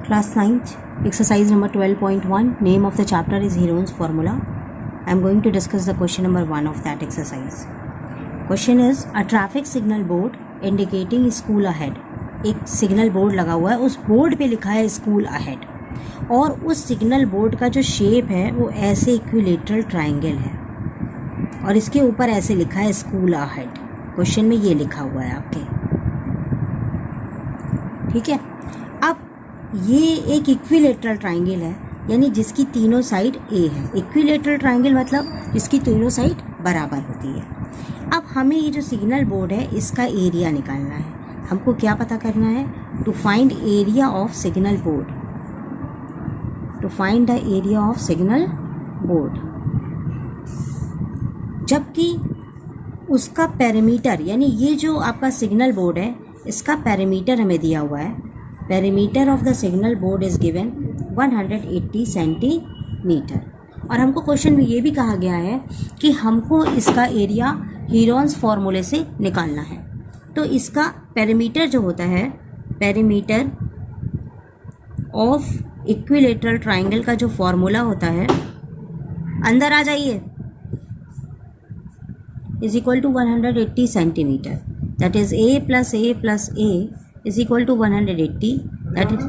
Class 9th, exercise number 12.1. Name of the chapter is Heron's formula. I am going to discuss the question number 1 of that exercise. Question is, a traffic signal board indicating school ahead. एक signal board लगा हुआ है, उस board पे लिखा है school ahead, और उस सिग्नल बोर्ड का जो शेप है वो ऐसे इक्विलेटरल ट्रायंगल है, और इसके ऊपर ऐसे लिखा है स्कूल अहेड. क्वेश्चन में ये लिखा हुआ है आपके, ठीक है. अब ये एक इक्विलेटरल ट्रायंगल है, यानी जिसकी तीनों साइड ए है. इक्विलेटरल ट्रायंगल मतलब जिसकी तीनों साइड बराबर होती है. अब हमें ये जो सिग्नल बोर्ड है इसका एरिया निकालना है. हमको क्या पता करना है? To find area of signal board. To find the area of signal board. जबकि उसका पेरीमीटर, यानी ये जो आपका सिग्नल बोर्ड है इसका पेरीमीटर हमें दिया हुआ है. Perimeter of the signal board is given 180 centimetre. और हमको क्वेश्चन में ये भी कहा गया है कि हमको इसका एरिया हीरोन्स फॉर्मूले से निकालना है. तो इसका पेरीमीटर जो होता है, पेरीमीटर ऑफ इक्विलेटरल ट्रायंगल का जो फॉर्मूला होता है, अंदर आ जाइए, is equal to 180 centimetre. That is a plus a is equal to 180. That is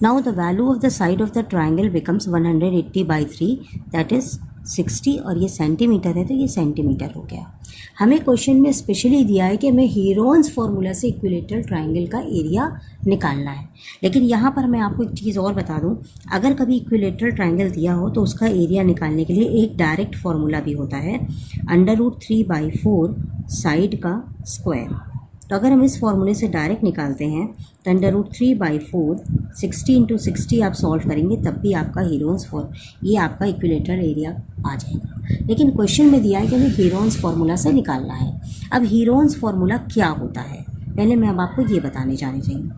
now the value of the side of the triangle becomes 180 by 3, that is 60. और ये centimetre है तो ये सेंटीमीटर हो गया. हमें क्वेश्चन में स्पेशली दिया है कि हमें हीरोन्स फार्मूला से इक्विलेटरल ट्रायंगल का एरिया निकालना है. लेकिन यहाँ पर मैं आपको एक चीज़ और बता दूँ, अगर कभी इक्विलेटरल ट्रायंगल दिया हो तो उसका एरिया निकालने के लिए एक डायरेक्ट फार्मूला भी होता है, √3/4 साइड का स्क्वायर. तो अगर हम इस फॉर्मूले से डायरेक्ट निकालते हैं तो √3/4 60 × 60 आप सॉल्व करेंगे तब भी आपका हीरोन्स ये आपका इक्विलेटरल एरिया आ जाएगा. लेकिन क्वेश्चन में दिया है कि हमें हीरोन्स फार्मूला से निकालना है. अब हीरोन्स फार्मूला क्या होता है, पहले मैं अब आपको ये बताने जाने चाहिए.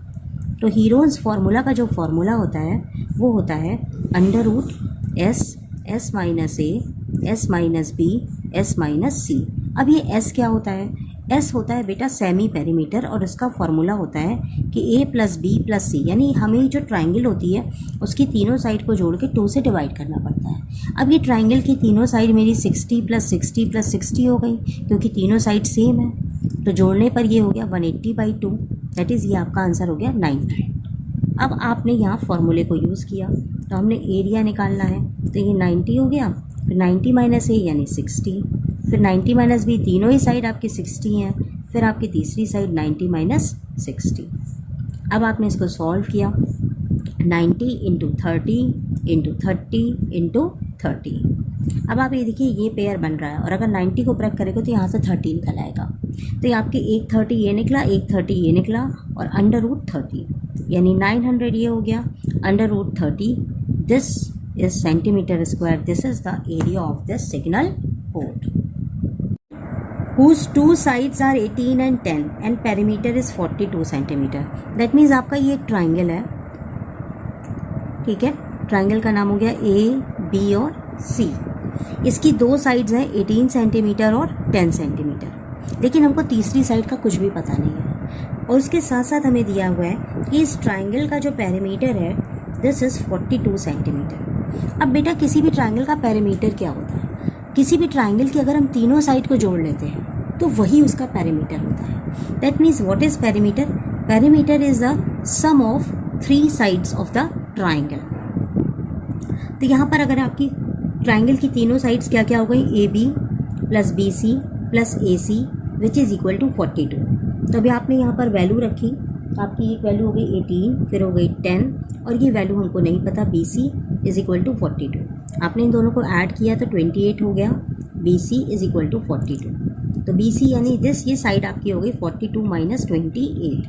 तो हीरोन्स फार्मूला का जो फार्मूला होता है वो होता है √S S - A S - B S - C. अब ये S क्या होता है? S होता है बेटा सेमी पेरीमीटर, और उसका फार्मूला होता है कि A + B + C, यानी हमें जो ट्रायंगल होती है उसकी तीनों साइड को जोड़ के 2 से डिवाइड करना पड़ता है. अब ये ट्रायंगल की तीनों साइड मेरी 60 + 60 + 60 हो गई, क्योंकि तीनों साइड सेम है. तो जोड़ने पर ये हो गया 180/2. दैट इज़ ये आपका आंसर हो गया 90. अब आपने यहाँ फार्मूले को यूज़ किया तो हमने एरिया निकालना है, तो ये 90 हो गया. फिर 90 - A यानी 60, फिर 90 - B, तीनों ही साइड आपकी 60 हैं, फिर आपकी तीसरी साइड 90 - 60. अब आपने इसको सॉल्व किया, 90 × 30 × 30 × 30. अब आप ये देखिए ये पेयर बन रहा है, और अगर 90 को ब्रेक करेगा तो यहाँ से 13 निकल आएगा. तो ये आपके एक 30 ये निकला, एक 30 ये निकला, और √30 यानी 900 ये हो गया. √30 this is centimeter square. This is the area of the signal board whose two sides are 18 and 10 and perimeter is 42 centimeter. That means आपका ये एक ट्राइंगल है, ठीक है. ट्राइंगल का नाम हो गया A, B और C. इसकी दो साइड्स हैं 18 सेंटीमीटर और 10 सेंटीमीटर. लेकिन हमको तीसरी साइड का कुछ भी पता नहीं है, और उसके साथ साथ हमें दिया हुआ है कि इस ट्राइंगल का जो पेरीमीटर है दिस इज़ 42 सेंटीमीटर. अब बेटा किसी भी ट्रायंगल का पेरीमीटर क्या होता है? किसी भी ट्रायंगल की अगर हम तीनों साइड को जोड़ लेते हैं तो वही उसका पेरीमीटर होता है. That means what is perimeter? Perimeter is the sum of 3 sides of the triangle. तो यहाँ पर अगर आपकी ट्रायंगल की तीनों साइड्स क्या क्या हो गई, AB + BC + AC which is equal to 42. तो अभी आपने यहाँ पर वैल्यू रखी, आपकी एक वैल्यू हो गई 18, फिर हो गई 10, और ये वैल्यू हमको नहीं पता, BC इज़ इक्वल टू 42. आपने इन दोनों को ऐड किया तो 28 हो गया. BC is equal to 42. तो BC यानी दिस ये साइड आपकी हो गई 42 - 28.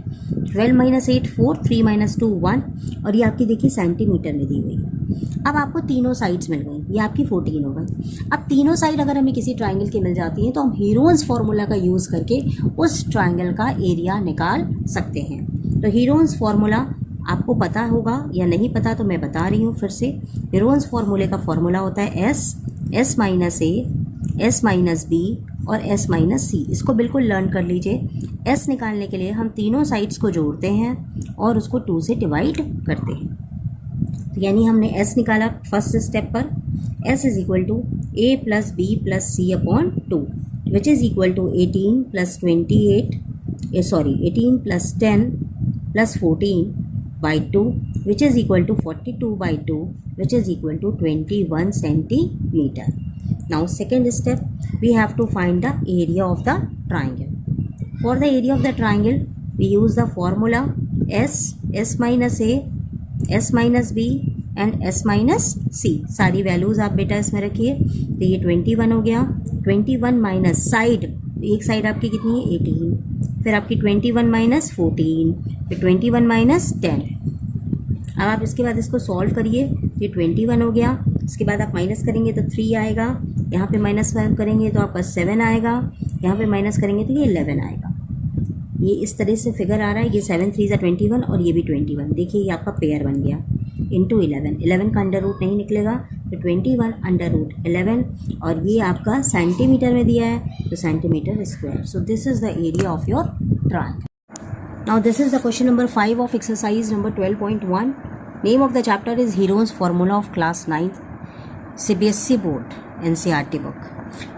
12 - 8 4, 3 - 2 1, और ये आपकी देखिए सेंटीमीटर में दी हुई है. अब आपको तीनों साइड्स मिल गई, ये आपकी 14 हो गई. अब तीनों साइड अगर हमें किसी ट्राइंगल की मिल जाती हैं तो हम हीरोन्स फार्मूला का यूज़ करके उस ट्राइंगल का एरिया निकाल सकते हैं. तो हीरोन्स फार्मूला आपको पता होगा या नहीं पता तो मैं बता रही हूँ फिर से. हीरोन्स फार्मूले का फार्मूला होता है S S - A S - B और S - C. इसको बिल्कुल लर्न कर लीजिए. s निकालने के लिए हम तीनों साइड्स को जोड़ते हैं और उसको 2 से डिवाइड करते हैं। तो यानी हमने s निकाला फर्स्ट स्टेप पर, s is equal to a plus B plus C upon 2 which is equal to 18 plus 18 plus 10 plus 14 by 2 which is equal to 42 by 2 which is equal to 21 centimeter. Now second step, we have to find the area of the triangle. For the area of the triangle we use the formula s minus a, s minus b and s minus c. सारी values आप बेटा इसमें रखिए। तो ये 21 हो गया, 21 minus side, एक साइड आपकी कितनी है 18, फिर आपकी 21 माइनस 14, फिर 21 माइनस 10। अब आप इसके बाद इसको सॉल्व करिए। ये 21 हो गया, इसके बाद आप माइनस करेंगे तो 3 आएगा, यहाँ पे माइनस करेंगे तो आपका 7 आएगा, यहाँ पे माइनस करेंगे तो ये 11 आएगा। ये इस तरह से फिगर आ रहा है। ये 7 3 21 और ये भी 21। देखिए ये आपका पेयर बन गया इंटू 11 का अंडर रूट नहीं निकलेगा तो 21 अंडर रूट 11 और ये आपका सेंटीमीटर में दिया है तो centimetre square. So this is the area of your triangle. Now this is the question number 5 of exercise number 12.1. Name of the chapter is Heron's formula of class 9th CBSE board NCERT book.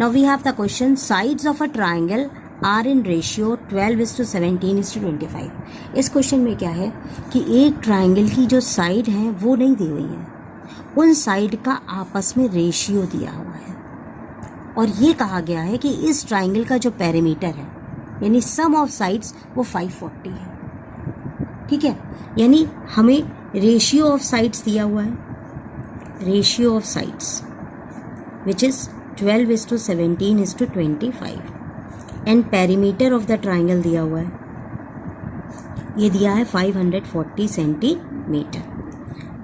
Now we have the question sides of a triangle are in ratio 12:17:25. इस question में क्या है कि एक triangle की जो side हैं वो नहीं दी हुई है, उन साइड का आपस में रेशियो दिया हुआ है और ये कहा गया है कि इस ट्रायंगल का जो पेरीमीटर है यानी सम ऑफ साइड्स वो 540 है। ठीक है, यानी हमें रेशियो ऑफ साइड्स दिया हुआ है, ratio of sides which is 12:17:25 and perimeter of the triangle दिया हुआ है, ये दिया है 540 सेंटीमीटर।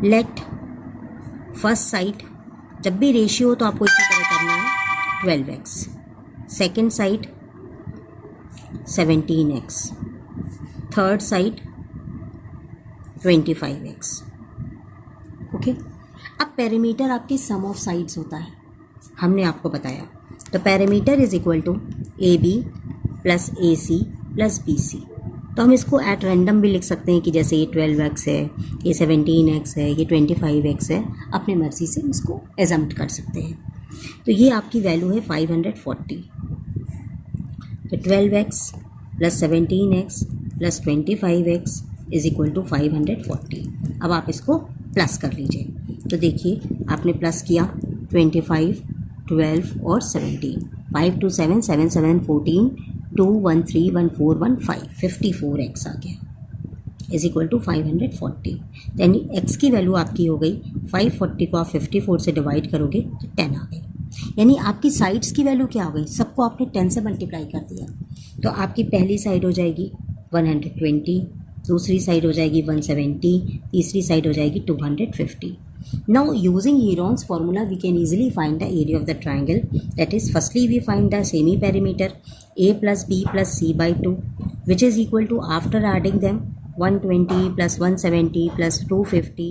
लेट फर्स्ट साइड, जब भी रेशियो हो तो आपको इसी तरह करना है 12x, second side 17x, third side 25x. Okay, अब पेरीमीटर आपकी सम ऑफ साइड्स होता है, हमने आपको बताया। तो perimeter is equal to AB plus AC plus BC. तो हम इसको एट रैंडम भी लिख सकते हैं कि जैसे ये 12x है, ये 17x है, ये 25x है, अपने मर्ज़ी से इसको एजम्प्ट कर सकते हैं। तो ये आपकी वैल्यू है 540। तो 12x plus 17x plus 25x is equal to 540। अब आप इसको प्लस कर लीजिए। तो देखिए आपने प्लस किया 25, 12 और 17, 5 2 7 7 7 14, 2 1 3 1 4 1 5, 54x आ गया इज इक्वल टू 540। यानी x की वैल्यू आपकी हो गई 540 को आप 54 से डिवाइड करोगे तो 10 आ गई। यानी आपकी साइड्स की वैल्यू क्या हो गई, सबको आपने 10 से मल्टीप्लाई कर दिया। तो आपकी पहली साइड हो जाएगी 120, दूसरी साइड हो जाएगी 170, तीसरी साइड हो जाएगी 250. Now using Heron's formula we can easily find the area of the triangle. That is, firstly we find the semi perimeter a plus b plus c by 2 which is equal to, after adding them, 120 plus 170 plus 250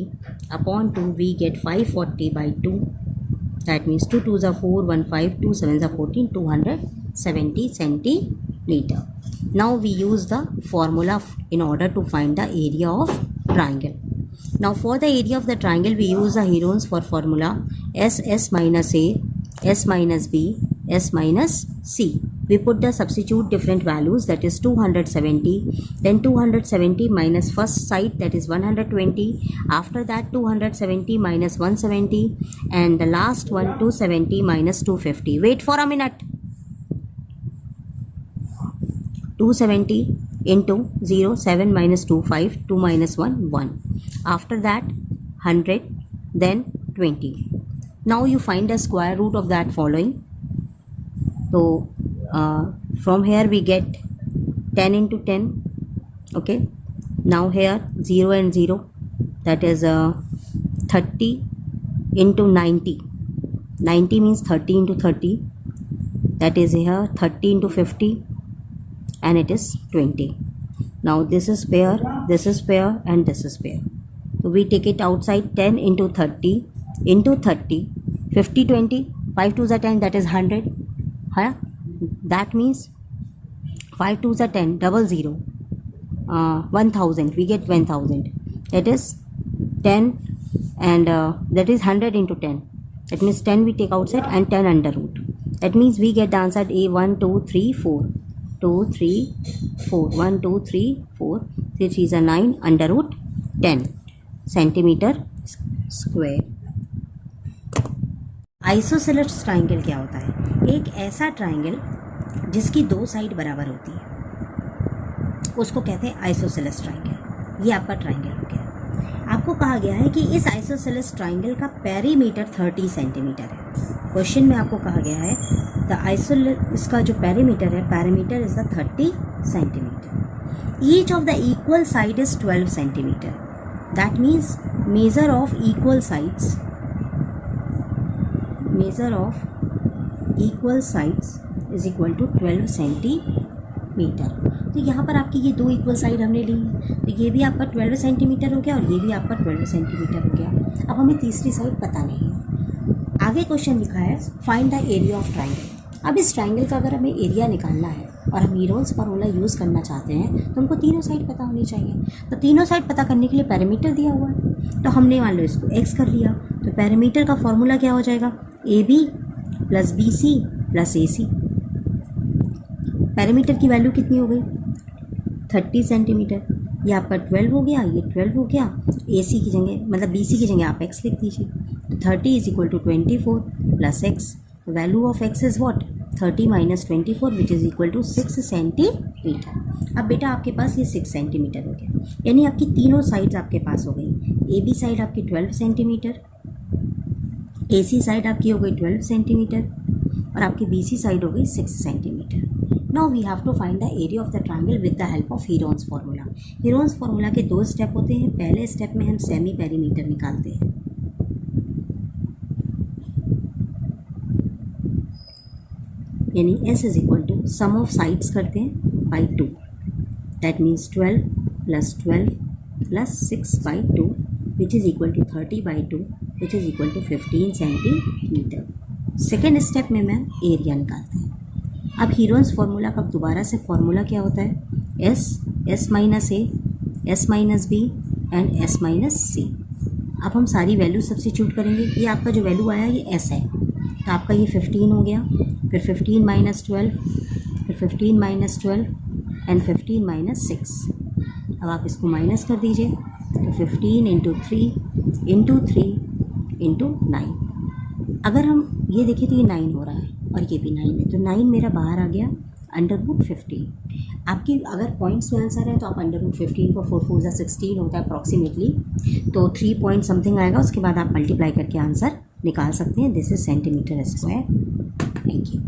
upon 2 we get 540 by 2. That means 2 2s are 4, 1 5, 2 7s are 14, 270 centimeter. Now we use the formula in order to find the area of triangle. Now for the area of the triangle we use the Heron's formula S minus A, S minus B, S minus C. We put the substitute different values, that is 270, then 270 minus first side, that is 120, after that 270 minus 170 and the last one 270 minus 250. Wait for a minute. 270 into 0, 7 minus 2 5, 2 minus 1 1, after that 100, then 20. Now you find the square root of that following. So from here we get 10 into 10. Okay, now here 0 and 0, that is 30 into 90. 90 means 30 into 30, that is here 30 into 50 and it is 20. Now this is pair, this is pair and this is pair. So we take it outside, 10 into 30 into 30, 50 20, 5 2s are 10, that is 100. That means 5 2s are 10, double 0, 1000, we get 1000. That is 10 and that is 100 into 10. That means 10 we take outside and 10 under root. That means we get the answer A 1 2 3 4. 2 3 4 1 2 3 4 3 3 is 9 under root 10 centimetre square. Isosceles triangle क्या होता है? एक ऐसा triangle जिसकी दो side बराबर होती है उसको कहते हैं आइसोसेलेस ट्राइंगल. ये आपका ट्राइंगल हो गया. आपको कहा गया है कि इस आइसोसेलेस ट्राइंगल का पेरीमीटर 30 सेंटीमीटर है. क्वेश्चन में आपको कहा गया है इसका जो पेरीमीटर है, perimeter is the 30 centimetre. Each of the equal side is 12 centimetre. That means measure of equal sides is equal to 12 centimetre. तो यहाँ पर आपकी ये दो इक्वल साइड हमने ली है, तो ये भी आपका 12 सेंटीमीटर हो गया और ये भी आपका 12 सेंटीमीटर हो गया. अब हमें तीसरी साइड पता नहीं है. आगे क्वेश्चन लिखा है find the area of triangle. अब इस ट्राइंगल का अगर हमें एरिया निकालना है और हम हीरोन्स फार्मूला यूज़ करना चाहते हैं तो हमको तीनों साइड पता होनी चाहिए. तो तीनों साइड पता करने के लिए पैरामीटर दिया हुआ है, तो हमने मान लो इसको x कर लिया. तो पैरामीटर का फॉर्मूला क्या हो जाएगा? AB plus BC plus AC. Parameter की वैल्यू कितनी हो गई? 30 सेंटीमीटर. ये आपका 12 हो गया, ये 12 हो गया. AC की जगह मतलब BC की जगह आप x लिख दीजिए. तो 30 is equal to 24 plus x. Value of x is what? 30 minus 24 which is equal to 6 centimetre. अब बेटा आपके पास ये 6 सेंटीमीटर हो गया, यानी आपकी तीनों साइड्स आपके पास हो गई. AB साइड आपकी 12 सेंटीमीटर, AC साइड आपकी हो गई 12 सेंटीमीटर और आपकी BC साइड हो गई 6 centimetre. Now we have to find the area of the triangle with the help of Heron's formula. Heron's formula के दो स्टेप होते हैं. पहले स्टेप में हम सेमी पेरीमीटर निकालते हैं. यानी S is equal to sum of sides करते हैं by 2. That means 12 plus 6 by 2 which is equal to 30 by 2 which is equal to 15 centimetre. Second step में मैम एरिया निकालते हैं. अब हीरोन्स फार्मूला का दोबारा से फार्मूला क्या होता है? S minus A, S minus B and S minus C. अब हम सारी वैल्यू सब्स्टिट्यूट करेंगे. ये आपका जो वैल्यू आया ये S है, तो आपका ये 15 हो गया, फिर 15 माइनस 12, फिर 15 माइनस 12 एंड 15 माइनस 6. अब आप इसको माइनस कर दीजिए, तो 15 इंटू 3 इंटू 9. अगर हम ये देखें तो ये 9 हो रहा है और ये भी 9 है, तो 9 मेरा बाहर आ गया अंडर रूट 15. आपकी अगर पॉइंट्स में आंसर है तो आप अंडर रूट 15 को 4 4 16 होता है अप्रॉक्सीमेटली, तो 3 पॉइंट समथिंग आएगा. उसके बाद आप मल्टीप्लाई करके आंसर निकाल सकते हैं. This is centimetre square. Thank you.